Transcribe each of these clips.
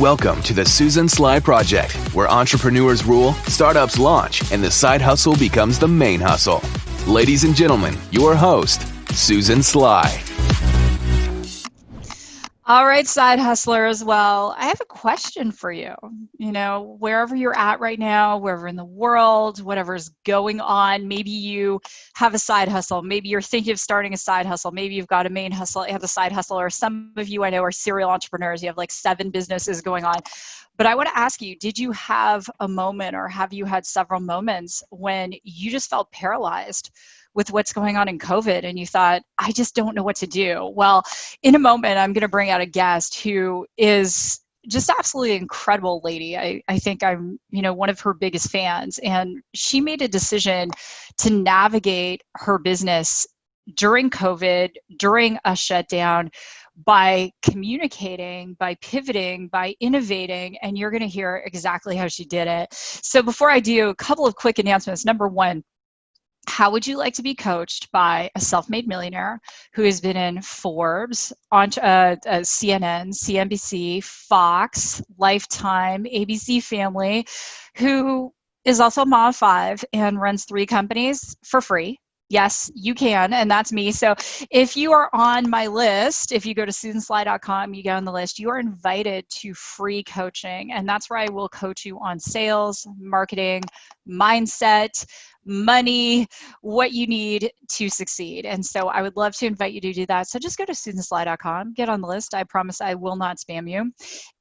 Welcome to the Susan Sly Project, where entrepreneurs rule, startups launch, and the side hustle becomes the main hustle. Ladies and gentlemen, your host, Susan Sly. All right, side hustlers. Well, I have a question for you. Wherever you're at right now, wherever in the world, whatever's going on, maybe you have a side hustle. Maybe you're thinking of starting a side hustle. Maybe you've got a main hustle, you have a side hustle, or some of you I know are serial entrepreneurs. You have like 7 businesses going on. But I want to ask you, did you have a moment, or have you had several moments when you just felt paralyzed with what's going on in COVID and you thought, I just don't know what to do? Well, in a moment, I'm going to bring out a guest who is just absolutely incredible lady. I think I'm, one of her biggest fans. And she made a decision to navigate her business during COVID, during a shutdown, by communicating, by pivoting, by innovating, and you're going to hear exactly how she did it. So before I do, a couple of quick announcements. Number one, how would you like to be coached by a self-made millionaire who has been in Forbes, on CNN, CNBC, Fox, Lifetime, ABC Family, who is also a mom of 5 and runs 3 companies for free? Yes, you can, and that's me. So if you are on my list, if you go to susansly.com, you go on the list, you are invited to free coaching. And that's where I will coach you on sales, marketing, mindset, money, what you need to succeed. And so I would love to invite you to do that. So just go to susansly.com, get on the list. I promise I will not spam you.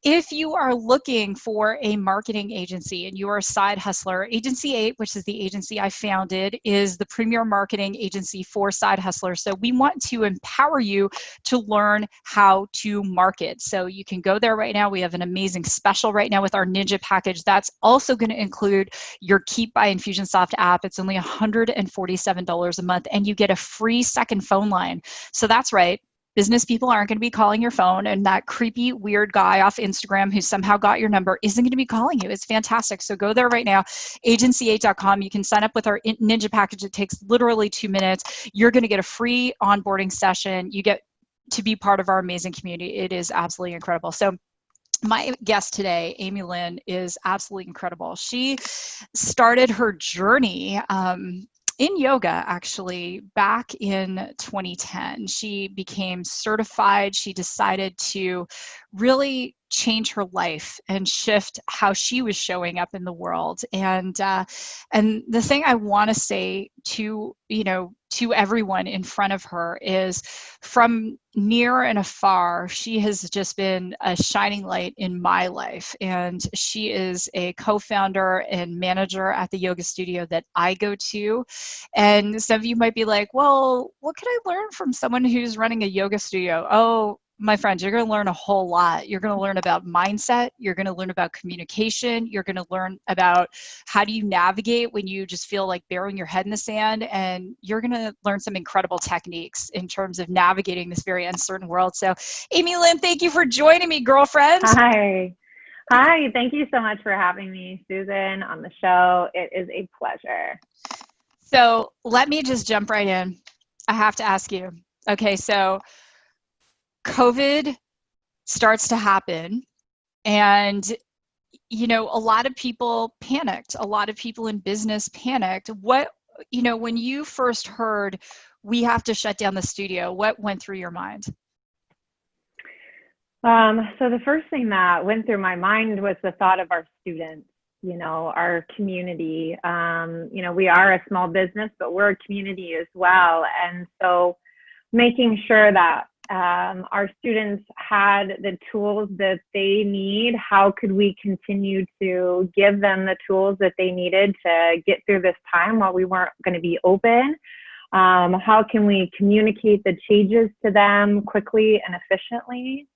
If you are looking for a marketing agency and you are a side hustler, Agency 8, which is the agency I founded, is the premier marketing agency for side hustlers. So we want to empower you to learn how to market. So you can go there right now. We have an amazing special right now with our Ninja package. That's also going to include your Keep by Infusionsoft app. It's only $147 a month, and you get a free second phone line. So that's right. Business people aren't going to be calling your phone, and that creepy, weird guy off Instagram who somehow got your number isn't going to be calling you. It's fantastic. So go there right now, agency8.com. You can sign up with our Ninja package. It takes literally 2 minutes. You're going to get a free onboarding session. You get to be part of our amazing community. It is absolutely incredible. So my guest today, Aimee Lynn, is absolutely incredible. She started her journey in yoga, actually, back in 2010. She became certified. She decided to really change her life and shift how she was showing up in the world. And the thing I want to say to everyone in front of her is, from near and afar, she has just been a shining light in my life. And she is a co-founder and manager at the yoga studio that I go to. And some of you might be like, well, what could I learn from someone who's running a yoga studio? Oh, my friends, you're going to learn a whole lot. You're going to learn about mindset. You're going to learn about communication. You're going to learn about how do you navigate when you just feel like burying your head in the sand. And you're going to learn some incredible techniques in terms of navigating this very uncertain world. So, Aimee Lynn, thank you for joining me, girlfriend. Hi. Thank you so much for having me, Susan, on the show. It is a pleasure. So let me just jump right in. I have to ask you. Okay, so COVID starts to happen, and a lot of people panicked. A lot of people in business panicked. When you first heard we have to shut down the studio, what went through your mind? So the first thing that went through my mind was the thought of our students, our community. We are a small business, but we're a community as well. And so making sure that our students had the tools that they need. How could we continue to give them the tools that they needed to get through this time while we weren't going to be open? How can we communicate the changes to them quickly and efficiently?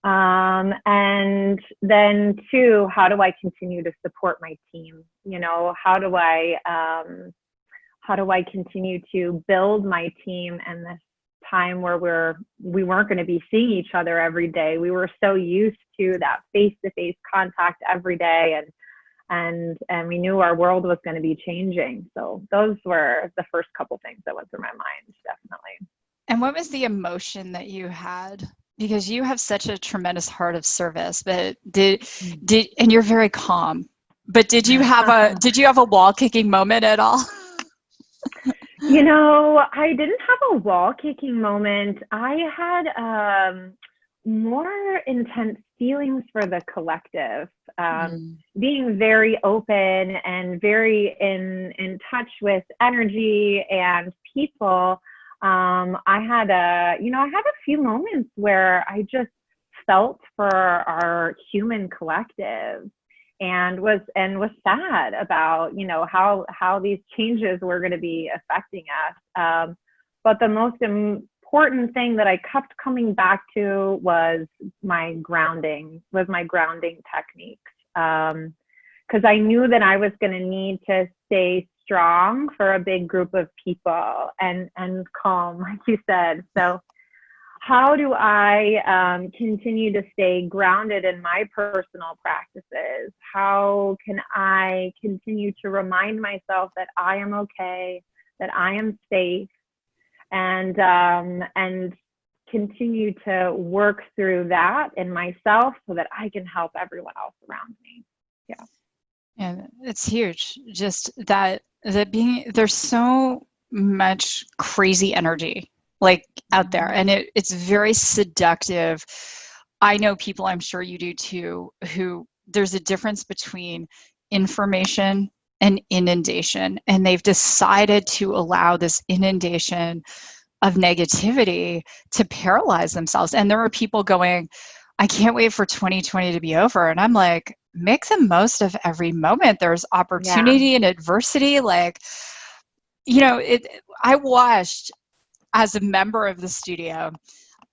And then 2, how do I continue to support my team? How do I continue to build my team in this time where we weren't going to be seeing each other every day? We were so used to that face-to-face contact every day, and we knew our world was going to be changing. So those were the first couple things that went through my mind, definitely. And what was the emotion that you had because you have such a tremendous heart of service. But and you're very calm. But did you have a wall kicking moment at all? I didn't have a wall kicking moment. I had more intense feelings for the collective, being very open and very in touch with energy and people. I had a few moments where I just felt for our human collective and was sad about how these changes were going to be affecting us. But the most important thing that I kept coming back to was my grounding techniques, because I knew that I was going to need to stay strong for a big group of people and calm, like you said. So how do I continue to stay grounded in my personal practices? How can I continue to remind myself that I am okay, that I am safe, and continue to work through that in myself so that I can help everyone else around me? Yeah. And it's huge. Just that there's so much crazy energy like out there, and it's very seductive. I know people, I'm sure you do too, who there's a difference between information and inundation, and they've decided to allow this inundation of negativity to paralyze themselves. And there are people going, I can't wait for 2020 to be over. And I'm like, make the most of every moment. There's opportunity and adversity. Like, I watched, as a member of the studio,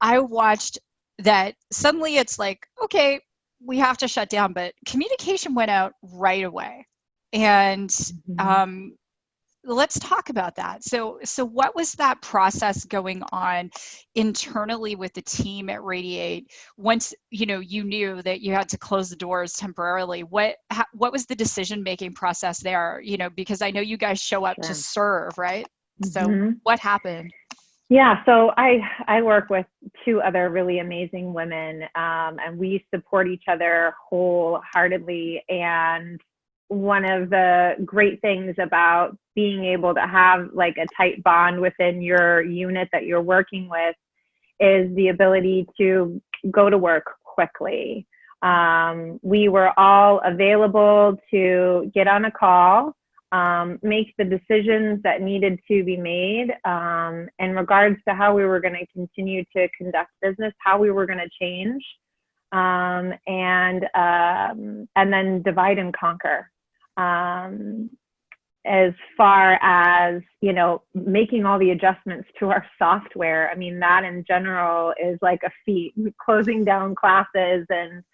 I watched that suddenly it's like, okay, we have to shut down, but communication went out right away. And let's talk about that. So what was that process going on internally with the team at Radiate once you knew that you had to close the doors temporarily? What was the decision-making process there? Because I know you guys show up to serve, right? So what happened? Yeah, so I work with two other really amazing women, and we support each other wholeheartedly. And one of the great things about being able to have like a tight bond within your unit that you're working with is the ability to go to work quickly. We were all available to get on a call, make the decisions that needed to be made in regards to how we were going to continue to conduct business, how we were going to change, and then divide and conquer. As far as making all the adjustments to our software, I mean, that in general is like a feat. Closing down classes and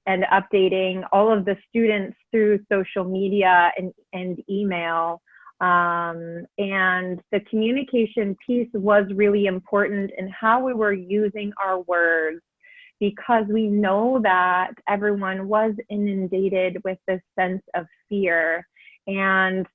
updating all of the students through social media and email. And the communication piece was really important in how we were using our words, because we know that everyone was inundated with this sense of fear. And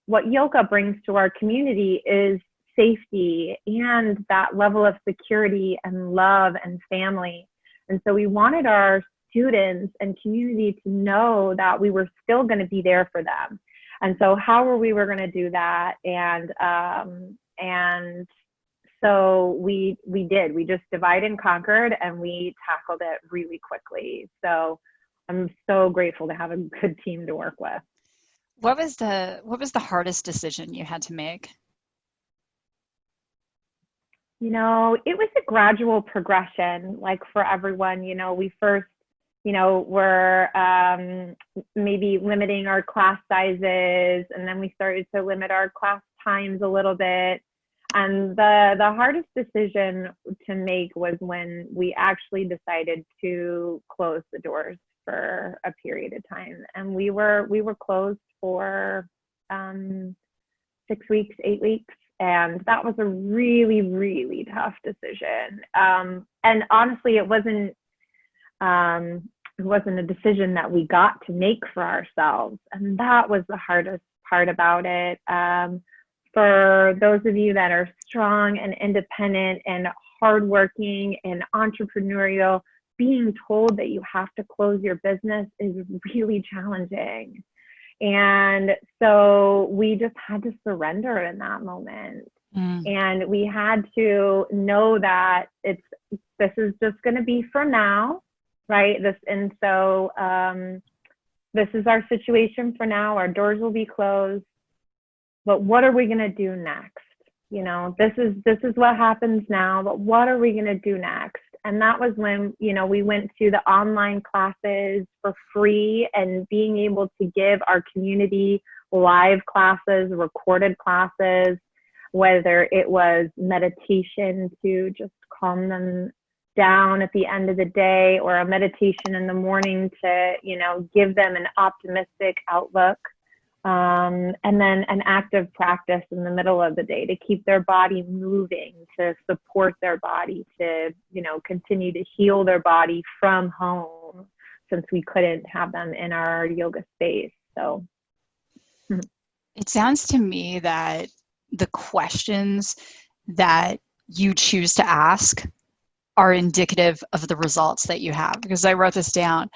what yoga brings to our community is safety and that level of security and love and family. And so we wanted our students and community to know that we were still going to be there for them. And so how were we going to do that? And so we just divide and conquered, and we tackled it really quickly. So I'm so grateful to have a good team to work with. What was the hardest decision you had to make? It was a gradual progression, like for everyone. We first, were maybe limiting our class sizes, and then we started to limit our class times a little bit. And the hardest decision to make was when we actually decided to close the doors for a period of time. And we were closed for 6 weeks, 8 weeks. And that was a really, really tough decision. And honestly, it wasn't a decision that we got to make for ourselves. And that was the hardest part about it. for those of you that are strong and independent and hardworking and entrepreneurial, being told that you have to close your business is really challenging. And so we just had to surrender in that moment. And we had to know that this is just going to be for now, right? This is our situation for now. Our doors will be closed, but what are we going to do next? You know, this is what happens now, but what are we going to do next? And that was when, you know, we went to the online classes for free and being able to give our community live classes, recorded classes, whether it was meditation to just calm them down at the end of the day, or a meditation in the morning to, you know, give them an optimistic outlook. And then an active practice in the middle of the day to keep their body moving, to support their body, to, you know, continue to heal their body from home, since we couldn't have them in our yoga space. So it sounds to me that the questions that you choose to ask are indicative of the results that you have, because I wrote this down.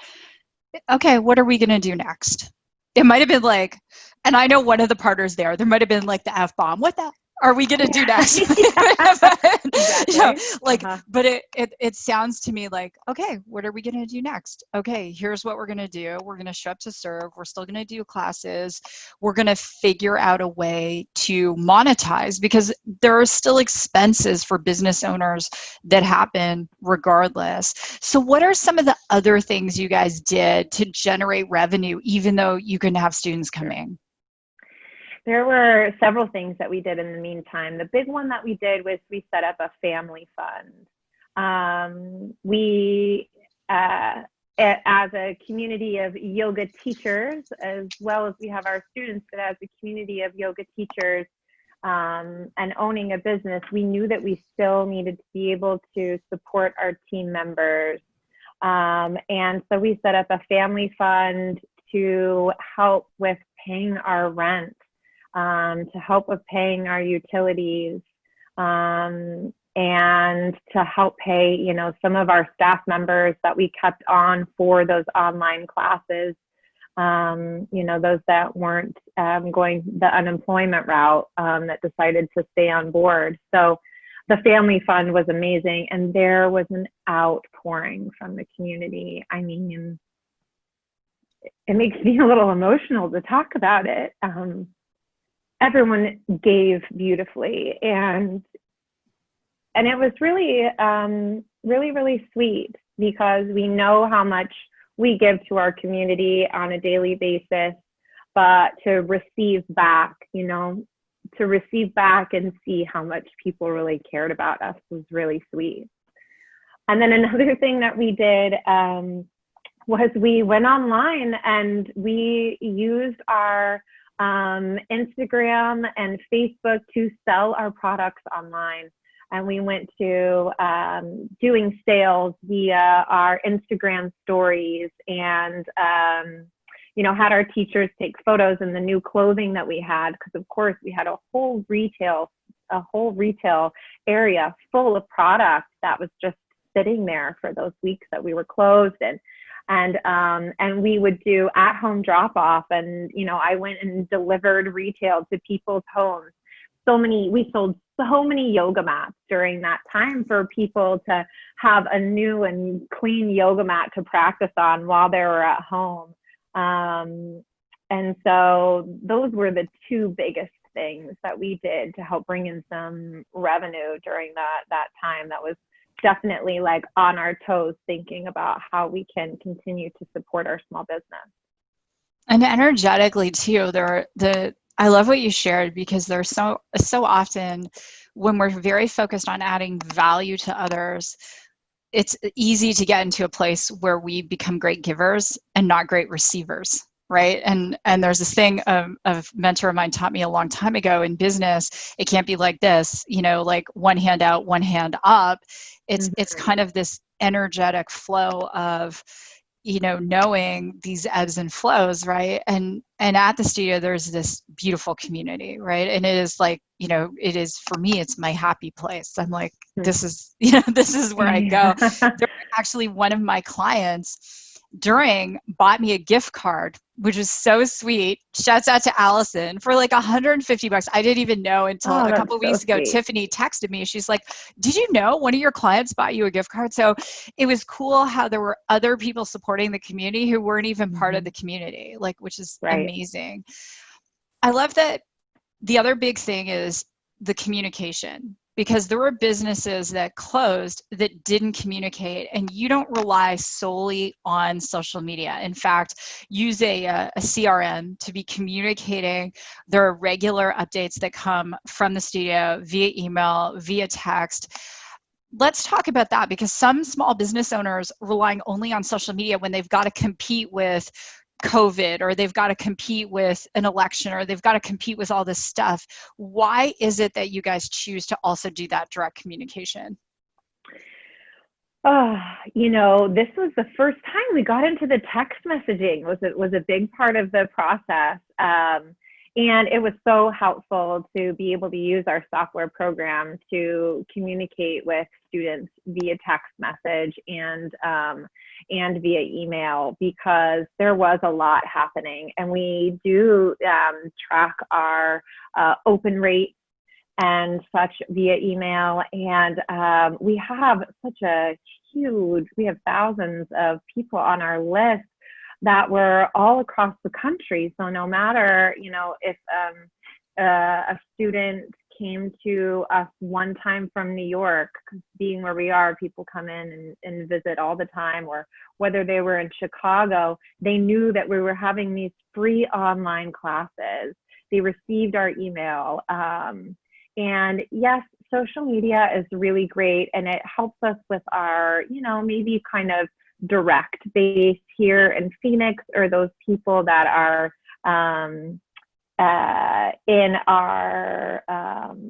Okay, what are we going to do next? It might have been like, and I know one of the partners there might have been like the F-bomb. What the are we going to do next? Exactly. You know, like, but it sounds to me like, okay, what are we going to do next? Okay, here's what we're going to do. We're going to show up to serve. We're still going to do classes. We're going to figure out a way to monetize, because there are still expenses for business owners that happen regardless. So what are some of the other things you guys did to generate revenue, even though you couldn't have students coming? There were several things that we did in the meantime. The big one that we did was we set up a family fund. As a community of yoga teachers, as well as we have our students, but as a community of yoga teachers and owning a business, we knew that we still needed to be able to support our team members. And so we set up a family fund to help with paying our rent, to help with paying our utilities, and to help pay, you know, some of our staff members that we kept on for those online classes, you know, those that weren't going the unemployment route, that decided to stay on board. So the family fund was amazing, and there was an outpouring from the community. I mean, it makes me a little emotional to talk about it. Everyone gave beautifully, and it was really, really sweet, because we know how much we give to our community on a daily basis, but to receive back, you know, to receive back and see how much people really cared about us was really sweet. And then another thing that we did was we went online and we used our Instagram and Facebook to sell our products online. And we went to doing sales via our Instagram stories, and you know, had our teachers take photos in the new clothing that we had, because of course we had a whole retail area full of product that was just sitting there for those weeks that we were closed. And we would do at-home drop-off, and you know, I went and delivered retail to people's homes. We sold so many yoga mats during that time for people to have a new and clean yoga mat to practice on while they were at home. And so those were the two biggest things that we did to help bring in some revenue during that time. That was definitely like on our toes, thinking about how we can continue to support our small business. And energetically too, I love what you shared, because there's so often when we're very focused on adding value to others, it's easy to get into a place where we become great givers and not great receivers, right? And there's this thing a mentor of mine taught me a long time ago in business. It can't be like this, you know, like one hand out, one hand up. It's kind of this energetic flow of, knowing these ebbs and flows, right? And at the studio, there's this beautiful community, right? And it is like, it is, for me, it's my happy place. I'm like, this is, this is where I go. Actually, one of my clients bought me a gift card, which was so sweet. Shouts out to Allison for like $150. I didn't even know until a couple of weeks ago. Sweet. Tiffany texted me. She's like, did you know one of your clients bought you a gift card? So it was cool how there were other people supporting the community who weren't even part of the community, which is amazing. I love that. The other big thing is the communication, because there were businesses that closed that didn't communicate, and you don't rely solely on social media. In fact, use a CRM to be communicating. There are regular updates that come from the studio via email, via text. Let's talk about that, because some small business owners relying only on social media when they've got to compete with COVID, or they've got to compete with an election, or they've got to compete with all this stuff. Why is it that you guys choose to also do that direct communication? This was the first time we got into the text messaging. Was a big part of the process. And it was so helpful to be able to use our software program to communicate with students via text message and via email, because there was a lot happening. And we do track our open rate and such via email. And we have thousands of people on our list that were all across the country. So no matter, if a student came to us one time from New York, being where we are, people come in and visit all the time, or whether they were in Chicago, they knew that we were having these free online classes. They received our email. And yes, social media is really great, and it helps us with our, maybe kind of direct base here in Phoenix, or those people that are in our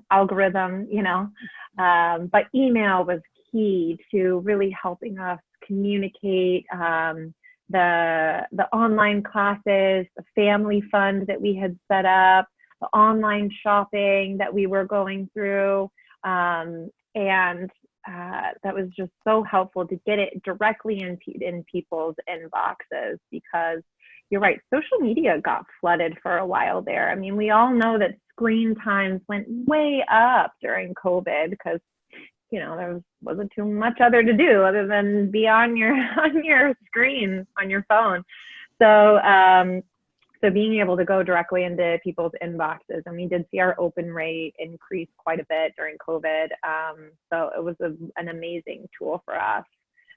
algorithm, but email was key to really helping us communicate the online classes, the family fund that we had set up, the online shopping that we were going through, and that was just so helpful to get it directly in people's inboxes, because you're right, social media got flooded for a while there. I mean, we all know that screen times went way up during COVID, because there wasn't too much other to do other than be on your screen on your phone. So being able to go directly into people's inboxes, and we did see our open rate increase quite a bit during COVID. So it was an amazing tool for us,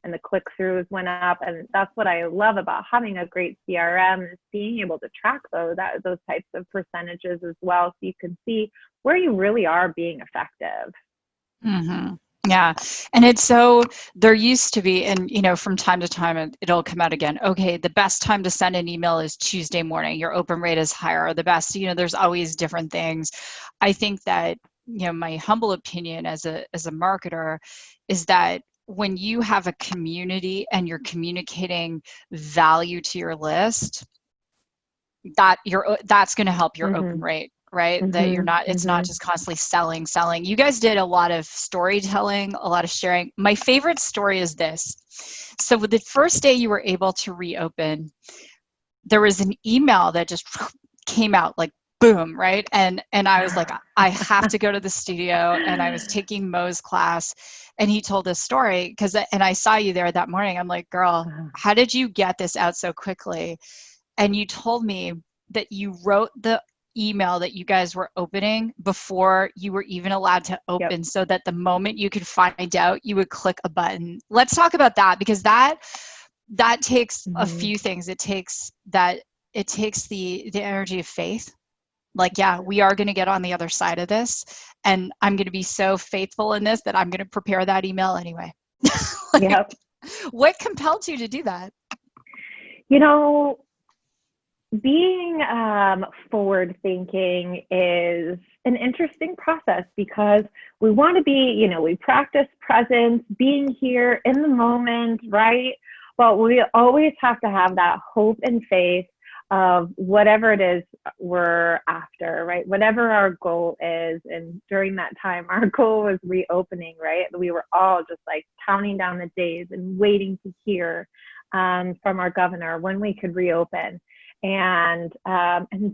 and the click-throughs went up. And that's what I love about having a great CRM, is being able to track those types of percentages as well, so you can see where you really are being effective. Mm-hmm. Yeah. And there used to be, and from time to time it'll come out again. Okay, the best time to send an email is Tuesday morning. Your open rate is higher. The best, there's always different things. I think that, my humble opinion as a marketer is that when you have a community and you're communicating value to your list, that's going to help your open rate. Right? That you're not, it's not just constantly selling. You guys did a lot of storytelling, a lot of sharing. My favorite story is this. So with the first day you were able to reopen, there was an email that just came out like boom, right? And I was like, I have to go to the studio. And I was taking Mo's class, and he told this story and I saw you there that morning. I'm like, girl, how did you get this out so quickly? And you told me that you wrote the email that you guys were opening before you were even allowed to open, so that the moment you could find out, you would click a button. Let's talk about that, because that takes a few things. It takes the energy of faith. Like, yeah, we are going to get on the other side of this, and I'm going to be so faithful in this that I'm going to prepare that email anyway. What compelled you to do that? Being forward thinking is an interesting process, because we want to be, we practice presence, being here in the moment, right? Well, we always have to have that hope and faith of whatever it is we're after, right? Whatever our goal is. And during that time, our goal was reopening, right? We were all just like counting down the days and waiting to hear from our governor when we could reopen. And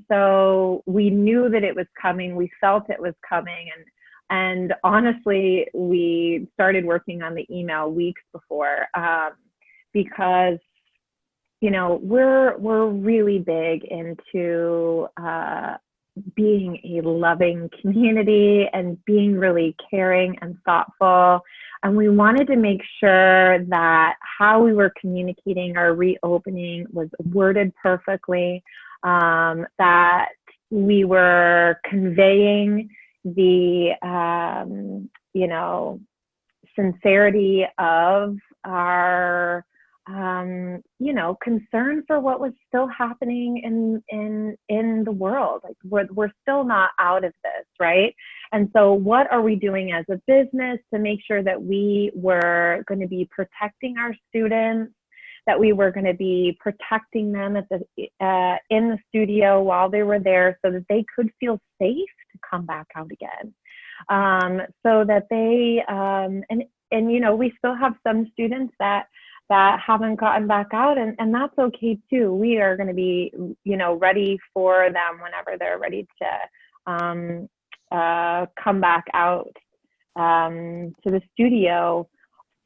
so we knew that it was coming. We felt it was coming. And honestly, we started working on the email weeks before, because we're really big into being a loving community and being really caring and thoughtful. And we wanted to make sure that how we were communicating our reopening was worded perfectly, that we were conveying the, sincerity of our concern for what was still happening in the world. Like we're still not out of this, right? And so what are we doing as a business to make sure that we were going to be protecting our students, that we were going to be protecting them at in the studio while they were there, so that they could feel safe to come back out again, so that they we still have some students that haven't gotten back out, and that's okay too. We are going to be, ready for them whenever they're ready to come back out to the studio.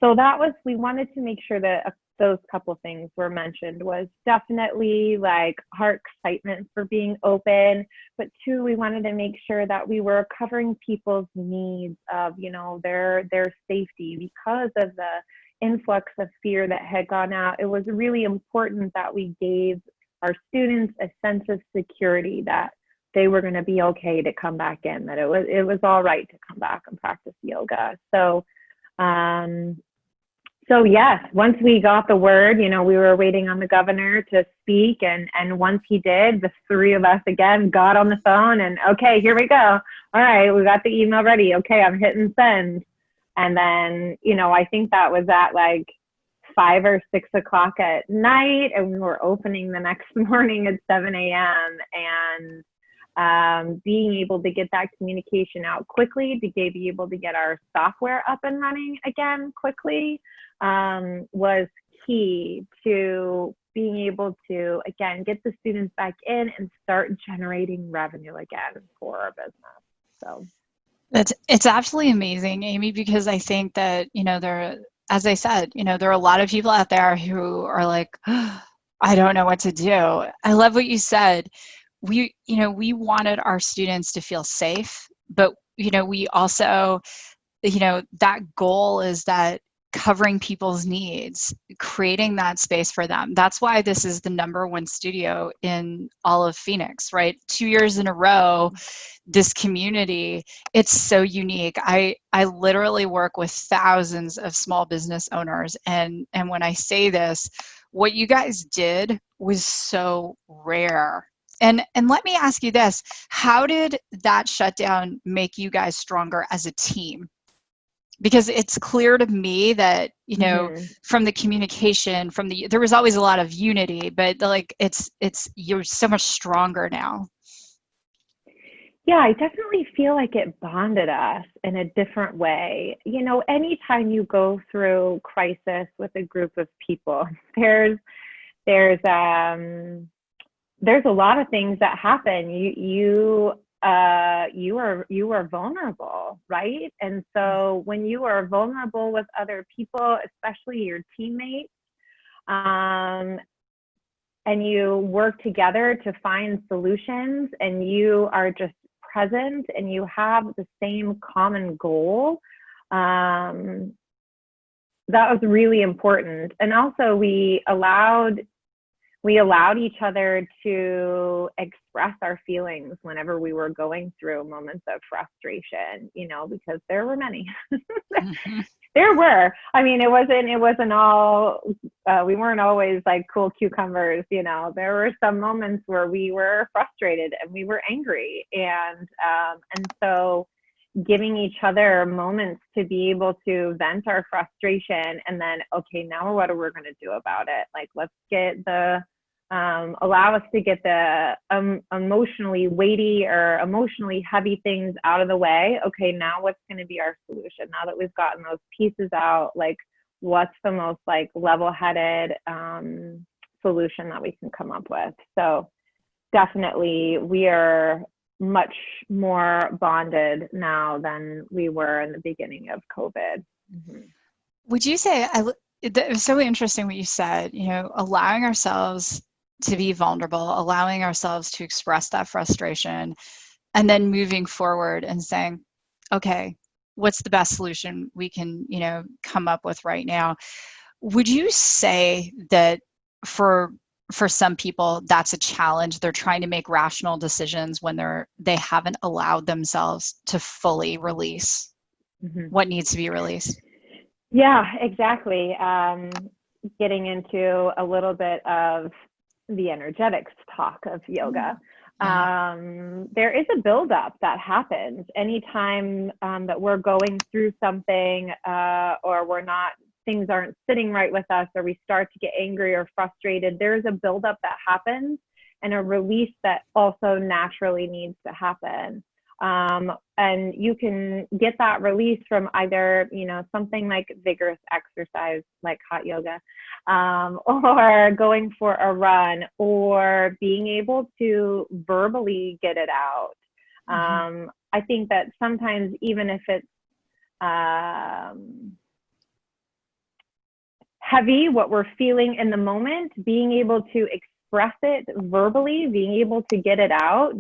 So we wanted to make sure that those couple things were mentioned. Was definitely like our excitement for being open, but two, we wanted to make sure that we were covering people's needs of, their safety because of the influx of fear that had gone out. It was really important that we gave our students a sense of security that they were going to be okay to come back in, that it was all right to come back and practice yoga. So yes, once we got the word, we were waiting on the governor to speak, and once he did, the three of us again got on the phone and, okay, here we go. All right, we got the email ready. Okay, I'm hitting send. And then, I think that was at like 5 or 6 o'clock at night, and we were opening the next morning at 7 a.m. And being able to get that communication out quickly, to be able to get our software up and running again quickly, was key to being able to, again, get the students back in and start generating revenue again for our business. So. It's absolutely amazing, Aimee, because I think that, as I said, there are a lot of people out there who are like, oh, I don't know what to do. I love what you said. We wanted our students to feel safe, but, we also, that goal is that covering people's needs, creating that space for them. That's why this is the #1 studio in all of Phoenix, right? 2 years in a row, this community, it's so unique. I literally work with thousands of small business owners. And when I say this, what you guys did was so rare. And let me ask you this, how did that shutdown make you guys stronger as a team? Because it's clear to me that, from the communication, there was always a lot of unity, but like you're so much stronger now. Yeah, I definitely feel like it bonded us in a different way. Anytime you go through crisis with a group of people, there's a lot of things that happen. You are vulnerable, right? And so when you are vulnerable with other people, especially your teammates, and you work together to find solutions, and you are just present and you have the same common goal, that was really important. And also we allowed each other to express our feelings whenever we were going through moments of frustration, because there were many. Mm-hmm. There were. I mean, it wasn't all, we weren't always like cool cucumbers, there were some moments where we were frustrated and we were angry. And so, giving each other moments to be able to vent our frustration, and then, okay, now what are we going to do about it? Like, let's get the allow us to get the emotionally weighty or emotionally heavy things out of the way. Okay, now what's going to be our solution? Now that we've gotten those pieces out, like, what's the most like level-headed solution that we can come up with? So definitely we are much more bonded now than we were in the beginning of COVID. Mm-hmm. Would you say, it was so interesting what you said, allowing ourselves to be vulnerable, allowing ourselves to express that frustration, and then moving forward and saying, okay, what's the best solution we can, come up with right now? Would you say that for some people that's a challenge? They're trying to make rational decisions when they haven't allowed themselves to fully release what needs to be released? Yeah, exactly. Getting into a little bit of the energetics talk of yoga. There is a buildup that happens anytime that we're going through something or things aren't sitting right with us, or we start to get angry or frustrated. There's a buildup that happens and a release that also naturally needs to happen. And you can get that release from either, something like vigorous exercise, like hot yoga, or going for a run, or being able to verbally get it out. I think that sometimes, even if it's heavy, what we're feeling in the moment, being able to express it verbally, being able to get it out,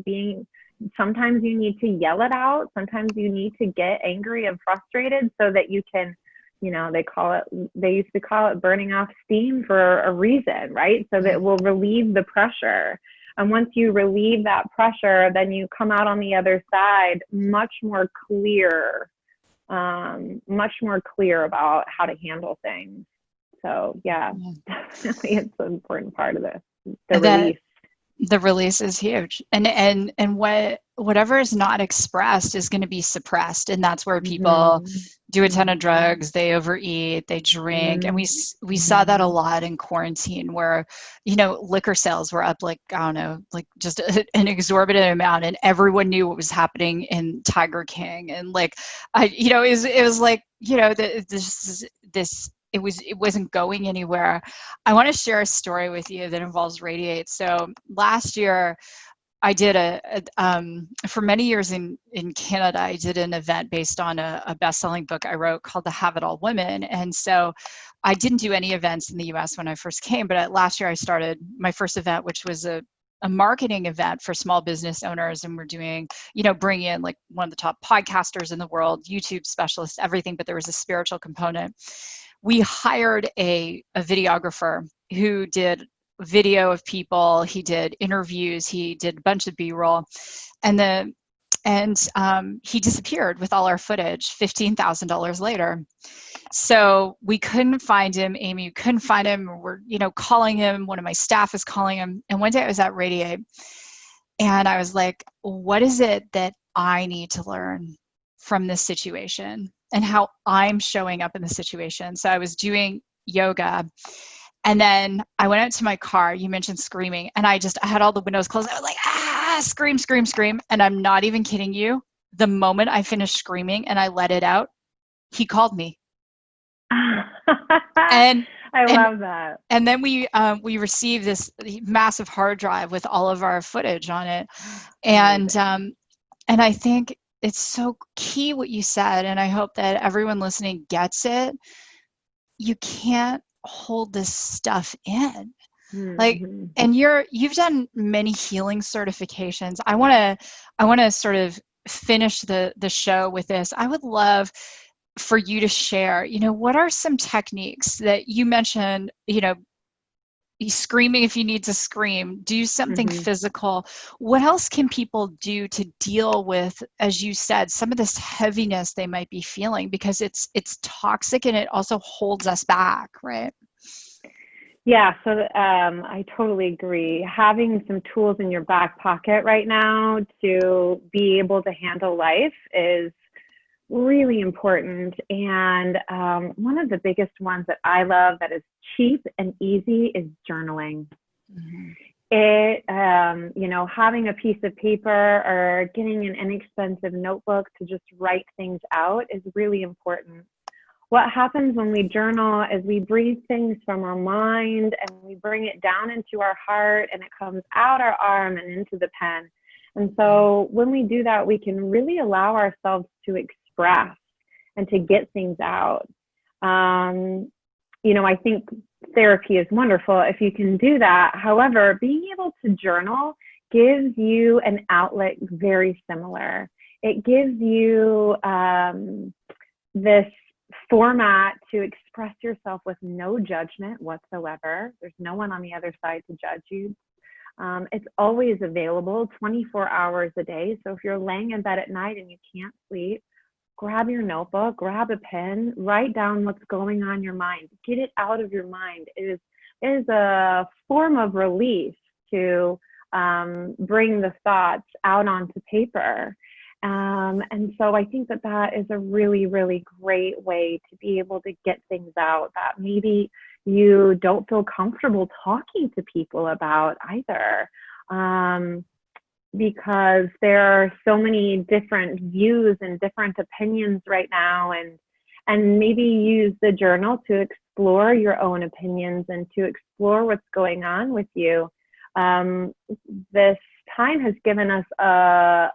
sometimes you need to yell it out. Sometimes you need to get angry and frustrated so that you can, they used to call it burning off steam for a reason, right? So that it will relieve the pressure. And once you relieve that pressure, then you come out on the other side much more clear about how to handle things. So yeah, definitely it's an important part of the release. The release is huge, and whatever is not expressed is going to be suppressed, and that's where people do a ton of drugs, they overeat, they drink, and we saw that a lot in quarantine, where liquor sales were up, like, I don't know, like just an exorbitant amount, and everyone knew what was happening in Tiger King, and like it was like this. It wasn't going anywhere. I want to share a story with you that involves Radiate. So last year, I did for many years in Canada, I did an event based on a best-selling book I wrote called The Have It All Women. And so I didn't do any events in the US when I first came, but last year I started my first event, which was a marketing event for small business owners. And we're doing, bring in like one of the top podcasters in the world, YouTube specialists, everything, but there was a spiritual component. We hired a videographer who did video of people. He did interviews. He did a bunch of B-roll, and he disappeared with all our footage $15,000 later. So we couldn't find him. Aimee, couldn't find him. We're calling him. One of my staff is calling him. And one day I was at Radiate, and I was like, what is it that I need to learn from this situation and how I'm showing up in the situation? So I was doing yoga, and then I went out to my car. You mentioned screaming, and I had all the windows closed. I was like, scream, scream, scream. And I'm not even kidding you. The moment I finished screaming and I let it out, he called me. And I love that. And then we received this massive hard drive with all of our footage on it. And I think it's so key what you said, and I hope that everyone listening gets it. You can't hold this stuff in. Like, and you've done many healing certifications. I want to sort of finish the show with this. I would love for you to share, what are some techniques that you mentioned, screaming if you need to scream, do something physical. What else can people do to deal with, as you said, some of this heaviness they might be feeling, because it's toxic and it also holds us back, right? Yeah, so I totally agree. Having some tools in your back pocket right now to be able to handle life is really important. And one of the biggest ones that I love that is cheap and easy is journaling. Mm-hmm. It, having a piece of paper or getting an inexpensive notebook to just write things out is really important. What happens when we journal is we breathe things from our mind and we bring it down into our heart, and it comes out our arm and into the pen. And so when we do that, we can really allow ourselves to express and to get things out. I think therapy is wonderful if you can do that. However, being able to journal gives you an outlet very similar. It gives you this format to express yourself with no judgment whatsoever. There's no one on the other side to judge you. It's always available 24 hours a day. So if you're laying in bed at night and you can't sleep, grab your notebook, grab a pen, write down what's going on in your mind. Get it out of your mind. It is a form of relief to bring the thoughts out onto paper. And so I think that is a really, really great way to be able to get things out that maybe you don't feel comfortable talking to people about either. Because there are so many different views and different opinions right now, and maybe use the journal to explore your own opinions and to explore what's going on with you. This time has given us a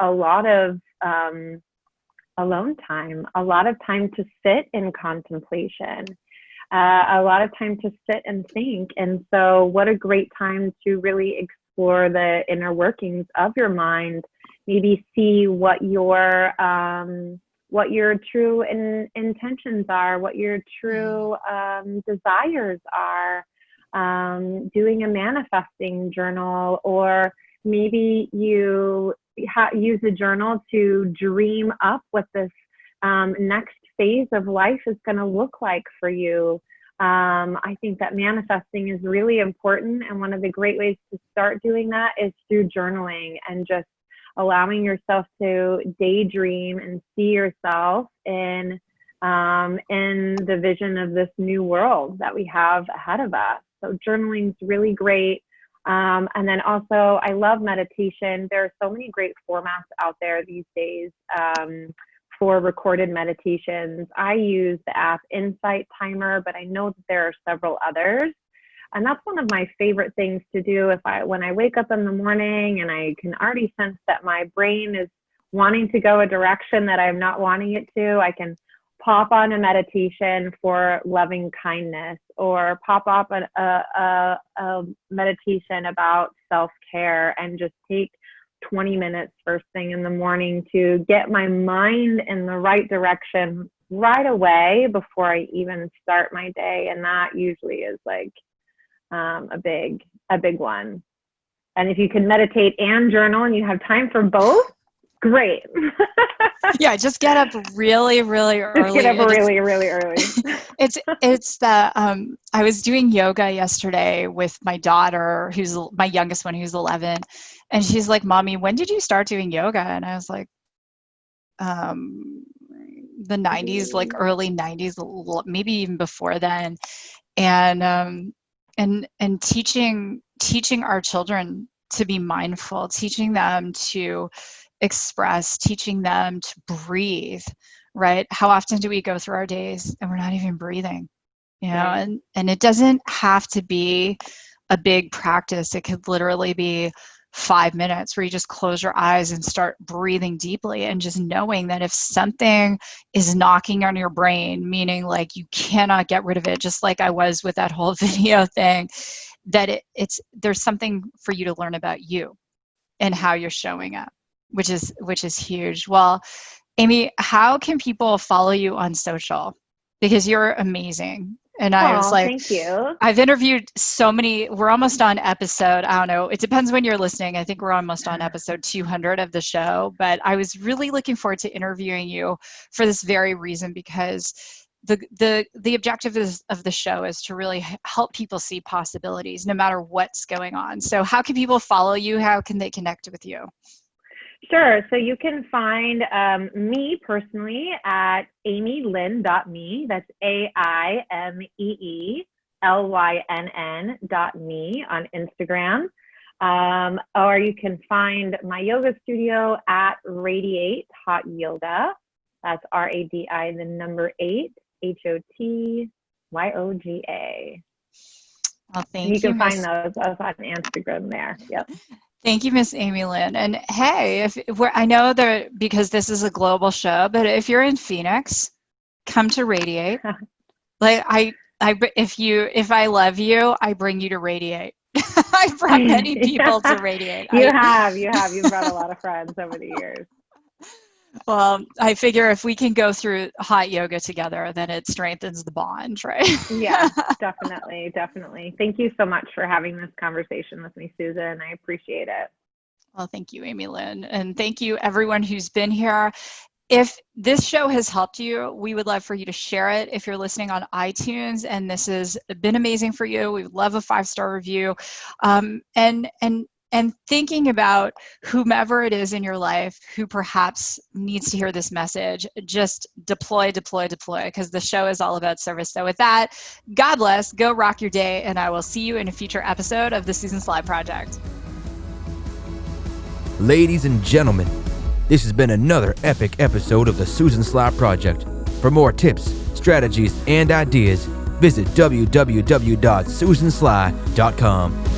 lot of alone time, a lot of time to sit in contemplation, a lot of time to sit and think. And so what a great time to really explore the inner workings of your mind, maybe see what your true intentions are, what your true desires are. Doing a manifesting journal, or maybe you use a journal to dream up what this next phase of life is going to look like for you. I think that manifesting is really important, and one of the great ways to start doing that is through journaling and just allowing yourself to daydream and see yourself in the vision of this new world that we have ahead of us. So journaling is really great. And then also, I love meditation. There are so many great formats out there these days for recorded meditations. I use the app Insight Timer, but I know that there are several others. And that's one of my favorite things to do when I wake up in the morning and I can already sense that my brain is wanting to go a direction that I'm not wanting it to. I can pop on a meditation for loving kindness, or pop up a meditation about self-care, and just take 20 minutes first thing in the morning to get my mind in the right direction right away before I even start my day. And that usually is like a big one. And if you can meditate and journal and you have time for both, great. Yeah, just get up really, really early. Just get up really, really early. It's the I was doing yoga yesterday with my daughter, who's my youngest one, who's 11, and she's like, "Mommy, when did you start doing yoga?" And I was like, the 90s, like early 90s, maybe even before then. And teaching our children to be mindful, teaching them to express, teaching them to breathe, right? How often do we go through our days and we're not even breathing, Right. and it doesn't have to be a big practice. It could literally be 5 minutes where you just close your eyes and start breathing deeply, and just knowing that if something is knocking on your brain, meaning like you cannot get rid of it, just like I was with that whole video thing, that there's something for you to learn about you and how you're showing up, which is huge. Well, Aimee, how can people follow you on social? Because you're amazing. And I was like, thank you. I've interviewed so many. We're almost on episode, I don't know, it depends when you're listening. I think we're almost on episode 200 of the show. But I was really looking forward to interviewing you for this very reason, because the objective of the show is to really help people see possibilities no matter what's going on. So how can people follow you? How can they connect with you? Sure. So you can find me personally at aimeelynn.me. That's AIMEELYNN.me on Instagram. Or you can find my yoga studio at Radiate Hot Yoga. That's RADI, the number 8, HOTYOGA. Well, thank you. You can find those on Instagram there. Yep. Thank you, Miss Aimee Lynn. And hey, if I know that because this is a global show, but if you're in Phoenix, come to Radiate. Like if I love you, I bring you to Radiate. I brought many people to Radiate. You've brought a lot of friends over the years. Well, I figure if we can go through hot yoga together, then it strengthens the bond, right? Yeah, definitely. Thank you so much for having this conversation with me, Susan. I appreciate it. Well, thank you, Aimee Lynn. And thank you, everyone who's been here. If this show has helped you, we would love for you to share it. If you're listening on iTunes and this has been amazing for you, we would love a 5-star review. And thinking about whomever it is in your life who perhaps needs to hear this message, just deploy, because the show is all about service. So with that, God bless, go rock your day, and I will see you in a future episode of the Susan Sly Project. Ladies and gentlemen, this has been another epic episode of the Susan Sly Project. For more tips, strategies, and ideas, visit www.susansly.com.